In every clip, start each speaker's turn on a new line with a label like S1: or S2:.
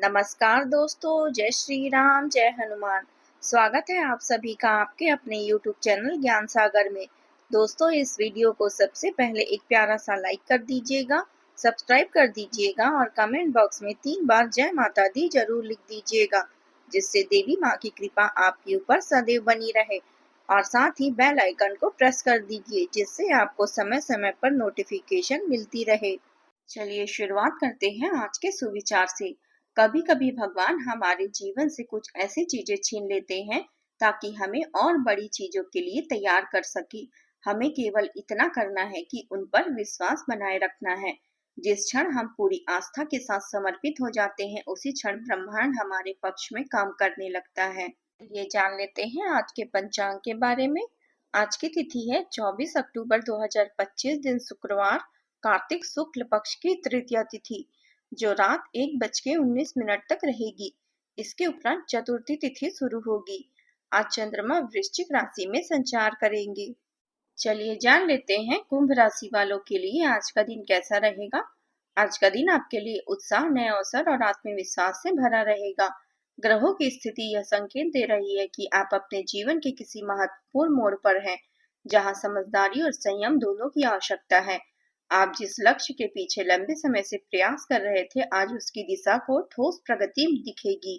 S1: नमस्कार दोस्तों, जय श्री राम, जय हनुमान। स्वागत है आप सभी का आपके अपने YouTube चैनल ज्ञान सागर में। दोस्तों, इस वीडियो को सबसे पहले एक प्यारा सा लाइक कर दीजिएगा, सब्सक्राइब कर दीजिएगा और कमेंट बॉक्स में 3 बार जय माता दी जरूर लिख दीजिएगा, जिससे देवी माँ की कृपा आपके ऊपर सदैव बनी रहे। और साथ ही बेल आइकन को प्रेस कर दीजिए, जिससे आपको समय समय पर नोटिफिकेशन मिलती रहे। चलिए शुरुआत करते हैं आज के सुविचार से। कभी कभी भगवान हमारे जीवन से कुछ ऐसी चीजें छीन लेते हैं ताकि हमें और बड़ी चीजों के लिए तैयार कर सके। हमें केवल इतना करना है कि उन पर विश्वास बनाए रखना है। जिस क्षण हम पूरी आस्था के साथ समर्पित हो जाते हैं, उसी क्षण ब्रह्मांड हमारे पक्ष में काम करने लगता है। ये जान लेते हैं आज के पंचांग के बारे में। आज की तिथि है 24 अक्टूबर 2025, दिन शुक्रवार, कार्तिक शुक्ल पक्ष की तृतीया तिथि, जो रात 1:19 तक रहेगी। इसके उपरांत चतुर्थी तिथि शुरू होगी। आज चंद्रमा वृश्चिक राशि में संचार करेंगे। चलिए जान लेते हैं कुंभ राशि वालों के लिए आज का दिन कैसा रहेगा। आज का दिन आपके लिए उत्साह, नए अवसर और आत्मविश्वास से भरा रहेगा। ग्रहों की स्थिति यह संकेत दे रही है कि आप अपने जीवन के किसी महत्वपूर्ण मोड़ पर हैं, जहां समझदारी और संयम दोनों की आवश्यकता है। आप जिस लक्ष्य के पीछे लंबे समय से प्रयास कर रहे थे, आज उसकी दिशा को ठोस प्रगति दिखेगी।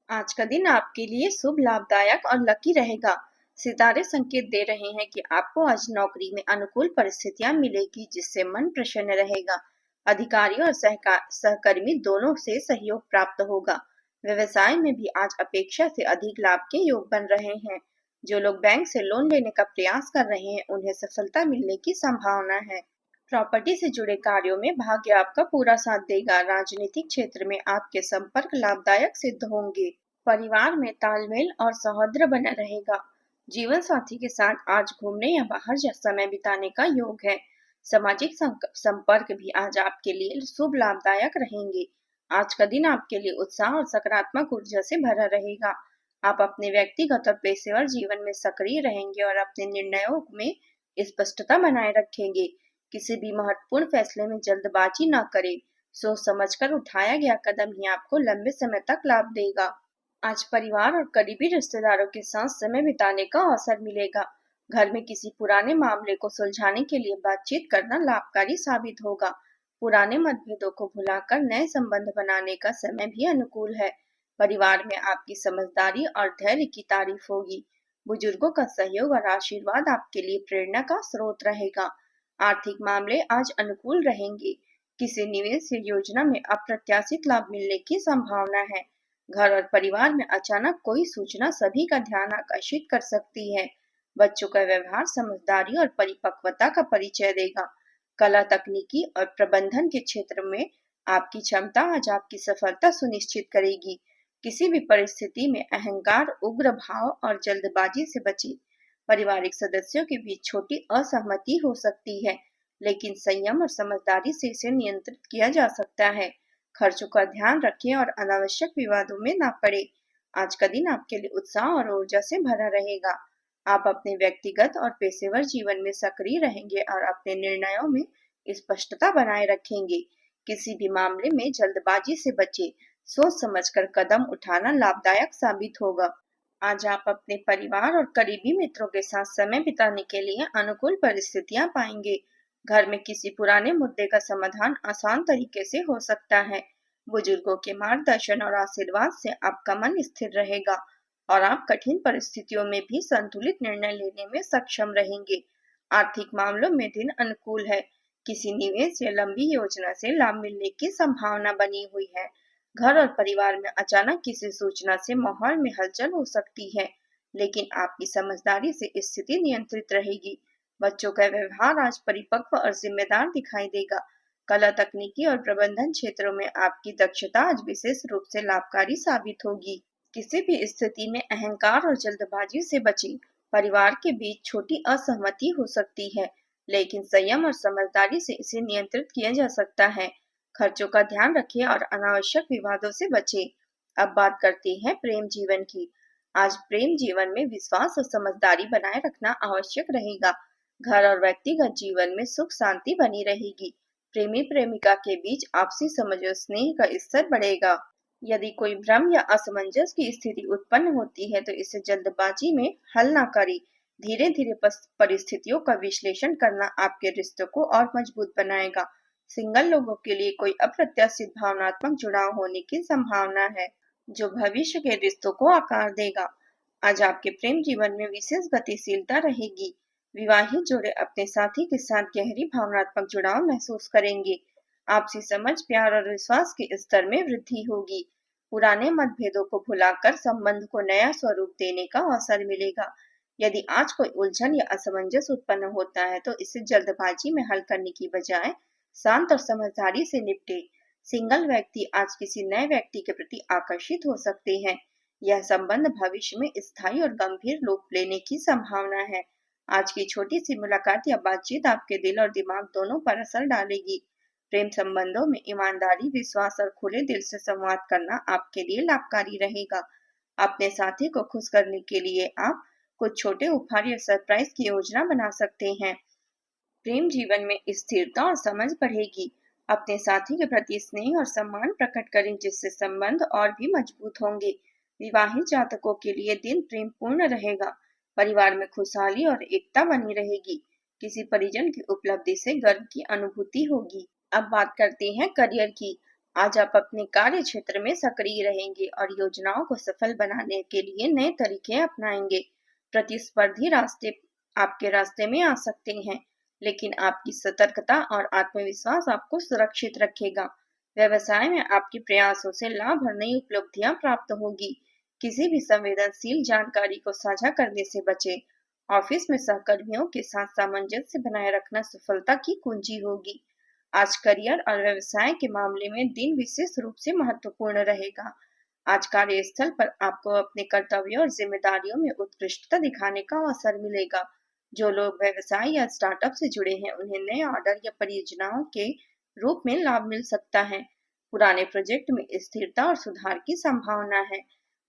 S1: आज का दिन आपके लिए शुभ, लाभदायक और लकी रहेगा। सितारे संकेत दे रहे हैं कि आपको आज नौकरी में अनुकूल परिस्थितियां मिलेगी, जिससे मन प्रसन्न रहेगा। अधिकारी और सहकर्मी दोनों से सहयोग प्राप्त होगा। व्यवसाय में भी आज अपेक्षा से अधिक लाभ के योग बन रहे हैं। जो लोग बैंक से लोन लेने का प्रयास कर रहे हैं, उन्हें सफलता मिलने की संभावना है। प्रॉपर्टी से जुड़े कार्यों में भाग्य आपका पूरा साथ देगा। राजनीतिक क्षेत्र में आपके संपर्क लाभदायक सिद्ध होंगे। परिवार में तालमेल और सौहार्द बना रहेगा। जीवन साथी के साथ आज घूमने या बाहर समय बिताने का योग है। सामाजिक संपर्क भी आज आपके लिए शुभ, लाभदायक रहेंगे। आज का दिन आपके लिए उत्साह और सकारात्मक ऊर्जा से भरा रहेगा। आप अपने व्यक्तिगत और पेशेवर जीवन में सक्रिय रहेंगे और अपने निर्णयों में स्पष्टता बनाए रखेंगे। किसी भी महत्वपूर्ण फैसले में जल्दबाजी न करें। सोच समझकर उठाया गया कदम ही आपको लंबे समय तक लाभ देगा। आज परिवार और करीबी रिश्तेदारों के साथ समय बिताने का अवसर मिलेगा। घर में किसी पुराने मामले को सुलझाने के लिए बातचीत करना लाभकारी साबित होगा। पुराने मतभेदों को भुलाकर नए संबंध बनाने का समय भी अनुकूल है। परिवार में आपकी समझदारी और धैर्य की तारीफ होगी। बुजुर्गों का सहयोग और आशीर्वाद आपके लिए प्रेरणा का स्रोत रहेगा। आर्थिक मामले आज अनुकूल रहेंगे। किसी निवेश या योजना में अप्रत्याशित लाभ मिलने की संभावना है। घर और परिवार में अचानक कोई सूचना सभी का ध्यान आकर्षित कर सकती है। बच्चों का व्यवहार समझदारी और परिपक्वता का परिचय देगा। कला, तकनीकी और प्रबंधन के क्षेत्र में आपकी क्षमता आज आपकी सफलता सुनिश्चित करेगी। किसी भी परिस्थिति में अहंकार, उग्र भाव और जल्दबाजी से बचें। पारिवारिक सदस्यों के बीच छोटी असहमति हो सकती है, लेकिन संयम और समझदारी से इसे नियंत्रित किया जा सकता है। खर्चों का ध्यान रखें और अनावश्यक विवादों में ना पड़े। आज का दिन आपके लिए उत्साह और ऊर्जा से भरा रहेगा। आप अपने व्यक्तिगत और पेशेवर जीवन में सक्रिय रहेंगे और अपने निर्णयों में स्पष्टता बनाए रखेंगे। किसी भी मामले में जल्दबाजी से बचें। सोच समझकर कदम उठाना लाभदायक साबित होगा। आज आप अपने परिवार और करीबी मित्रों के साथ समय बिताने के लिए अनुकूल परिस्थितियां पाएंगे। घर में किसी पुराने मुद्दे का समाधान आसान तरीके से हो सकता है। बुजुर्गों के मार्गदर्शन और आशीर्वाद से आपका मन स्थिर रहेगा और आप कठिन परिस्थितियों में भी संतुलित निर्णय लेने में सक्षम रहेंगे। आर्थिक मामलों में दिन अनुकूल है। किसी निवेश या लंबी योजना से लाभ मिलने की संभावना बनी हुई है। घर और परिवार में अचानक किसी सूचना से माहौल में हलचल हो सकती है, लेकिन आपकी समझदारी से स्थिति नियंत्रित रहेगी। बच्चों का व्यवहार आज परिपक्व और जिम्मेदार दिखाई देगा। कला, तकनीकी और प्रबंधन क्षेत्रों में आपकी दक्षता आज विशेष रूप से लाभकारी साबित होगी। किसी भी स्थिति में अहंकार और जल्दबाजी से बचें। परिवार के बीच छोटी असहमति हो सकती है, लेकिन संयम और समझदारी से इसे नियंत्रित किया जा सकता है। खर्चों का ध्यान रखें और अनावश्यक विवादों से बचें। अब बात करते हैं प्रेम जीवन की। आज प्रेम जीवन में विश्वास और समझदारी बनाए रखना आवश्यक रहेगा। घर और व्यक्तिगत जीवन में सुख शांति बनी रहेगी। प्रेमी प्रेमिका के बीच आपसी समझ और स्नेह का स्तर बढ़ेगा। यदि कोई भ्रम या असमंजस की स्थिति उत्पन्न होती है तो इसे जल्दबाजी में हल न करें। धीरे धीरे परिस्थितियों का विश्लेषण करना आपके रिश्तों को और मजबूत बनाएगा। सिंगल लोगों के लिए कोई अप्रत्याशित भावनात्मक जुड़ाव होने की संभावना है, जो भविष्य के रिश्तों को आकार देगा। आज आपके प्रेम जीवन में विशेष गतिशीलता रहेगी। विवाहित जोड़े अपने साथी के साथ गहरी भावनात्मक जुड़ाव महसूस करेंगे। आपसी समझ, प्यार और विश्वास के स्तर में वृद्धि होगी। पुराने मतभेदों को भुलाकर संबंध को नया स्वरूप देने का अवसर मिलेगा। यदि आज कोई उलझन या असमंजस उत्पन्न होता है तो इसे जल्दबाजी में हल करने की बजाय शांत और समझदारी से निपटे। सिंगल व्यक्ति आज किसी नए व्यक्ति के प्रति आकर्षित हो सकते हैं। यह संबंध भविष्य में स्थायी और गंभीर रूप लेने की संभावना है। आज की छोटी सी मुलाकात या बातचीत आपके दिल और दिमाग दोनों पर असर डालेगी। प्रेम संबंधों में ईमानदारी, विश्वास और खुले दिल से संवाद करना आपके लिए लाभकारी रहेगा। अपने साथी को खुश करने के लिए आप कुछ छोटे उपहार या सरप्राइज की योजना बना सकते हैं। प्रेम जीवन में स्थिरता और समझ बढ़ेगी। अपने साथी के प्रति स्नेह और सम्मान प्रकट करें, जिससे संबंध और भी मजबूत होंगे। विवाहित जातकों के लिए दिन प्रेम पूर्ण रहेगा। परिवार में खुशहाली और एकता बनी रहेगी। किसी परिजन की उपलब्धि से गर्व की अनुभूति होगी। अब बात करते हैं करियर की। आज आप अपने कार्य क्षेत्र में सक्रिय रहेंगे और योजनाओं को सफल बनाने के लिए नए तरीके अपनाएंगे। प्रतिस्पर्धी रास्ते आपके रास्ते में आ सकते हैं, लेकिन आपकी सतर्कता और आत्मविश्वास आपको सुरक्षित रखेगा। व्यवसाय में आपके प्रयासों से लाभ और नई उपलब्धियां प्राप्त होगी। किसी भी संवेदनशील जानकारी को साझा करने से बचें। ऑफिस में सहकर्मियों के साथ सामंजस्य बनाए रखना सफलता की कुंजी होगी। आज करियर और व्यवसाय के मामले में दिन विशेष रूप से महत्वपूर्ण रहेगा। आज कार्यस्थल पर आपको अपने कर्तव्यों और जिम्मेदारियों में उत्कृष्टता दिखाने का अवसर मिलेगा। जो लोग व्यवसाय या स्टार्टअप से जुड़े हैं, उन्हें नए ऑर्डर या परियोजनाओं के रूप में लाभ मिल सकता है। पुराने प्रोजेक्ट में स्थिरता और सुधार की संभावना है।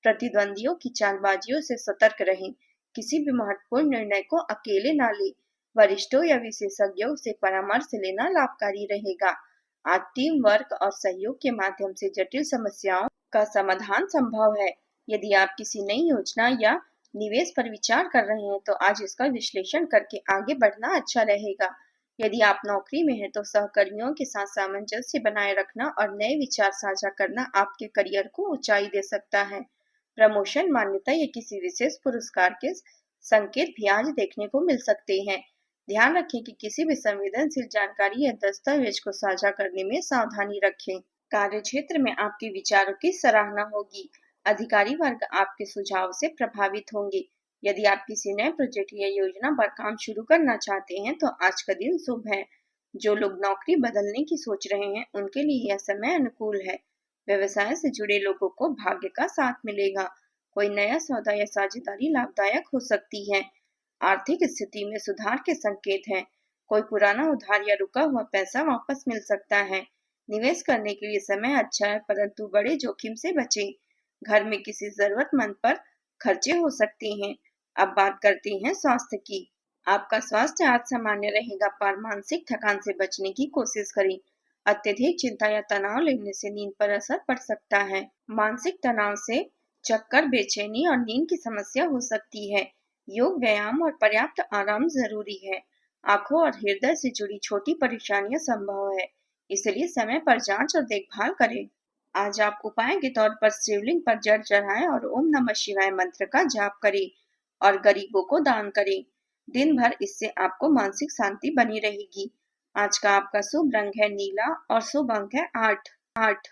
S1: प्रतिद्वंदियों की चालबाजियों से सतर्क रहें। किसी भी महत्वपूर्ण निर्णय को अकेले न लें। वरिष्ठों या विशेषज्ञों से परामर्श लेना लाभकारी रहेगा। आज टीम वर्क और सहयोग के माध्यम से जटिल समस्याओं का समाधान संभव है। यदि आप किसी नई योजना या निवेश पर विचार कर रहे हैं तो आज इसका विश्लेषण करके आगे बढ़ना अच्छा रहेगा। यदि आप नौकरी में हैं तो सहकर्मियों के साथ सामंजस्य बनाए रखना और नए विचार साझा करना आपके करियर को ऊंचाई दे सकता है। प्रमोशन, मान्यता या किसी विशेष पुरस्कार के संकेत भी आज देखने को मिल सकते हैं। ध्यान रखें कि किसी भी संवेदनशील जानकारी या दस्तावेज को साझा करने में सावधानी रखें। कार्य क्षेत्र में आपके विचारों की सराहना होगी। अधिकारी वर्ग आपके सुझाव से प्रभावित होंगे। यदि आप किसी नए प्रोजेक्ट या योजना पर काम शुरू करना चाहते हैं तो आज का दिन शुभ है। जो लोग नौकरी बदलने की सोच रहे हैं उनके लिए यह समय अनुकूल है। व्यवसाय से जुड़े लोगों को भाग्य का साथ मिलेगा। कोई नया सौदा या साझेदारी लाभदायक हो सकती है। आर्थिक स्थिति में सुधार के संकेत हैं। कोई पुराना उधार या रुका हुआ पैसा वापस मिल सकता है। निवेश करने के लिए समय अच्छा है, परंतु बड़े जोखिम से बचें। घर में किसी जरूरतमंद पर खर्चे हो सकते हैं। अब बात करते हैं स्वास्थ्य की। आपका स्वास्थ्य आज सामान्य रहेगा, पर मानसिक थकान से बचने की कोशिश करें। अत्यधिक चिंता या तनाव लेने से नींद पर असर पड़ सकता है। मानसिक तनाव से चक्कर, बेचैनी और नींद की समस्या हो सकती है। योग, व्यायाम और पर्याप्त आराम जरूरी है। आंखों और हृदय से जुड़ी छोटी परेशानियां संभव है, इसलिए समय पर जांच और देखभाल करें। आज आप उपाय के तौर पर शिवलिंग पर जल चढ़ाएं और ओम नमः शिवाय मंत्र का जाप करें और गरीबों को दान करें। दिन भर इससे आपको मानसिक शांति बनी रहेगी। आज का आपका शुभ रंग है नीला और शुभ अंक है 8।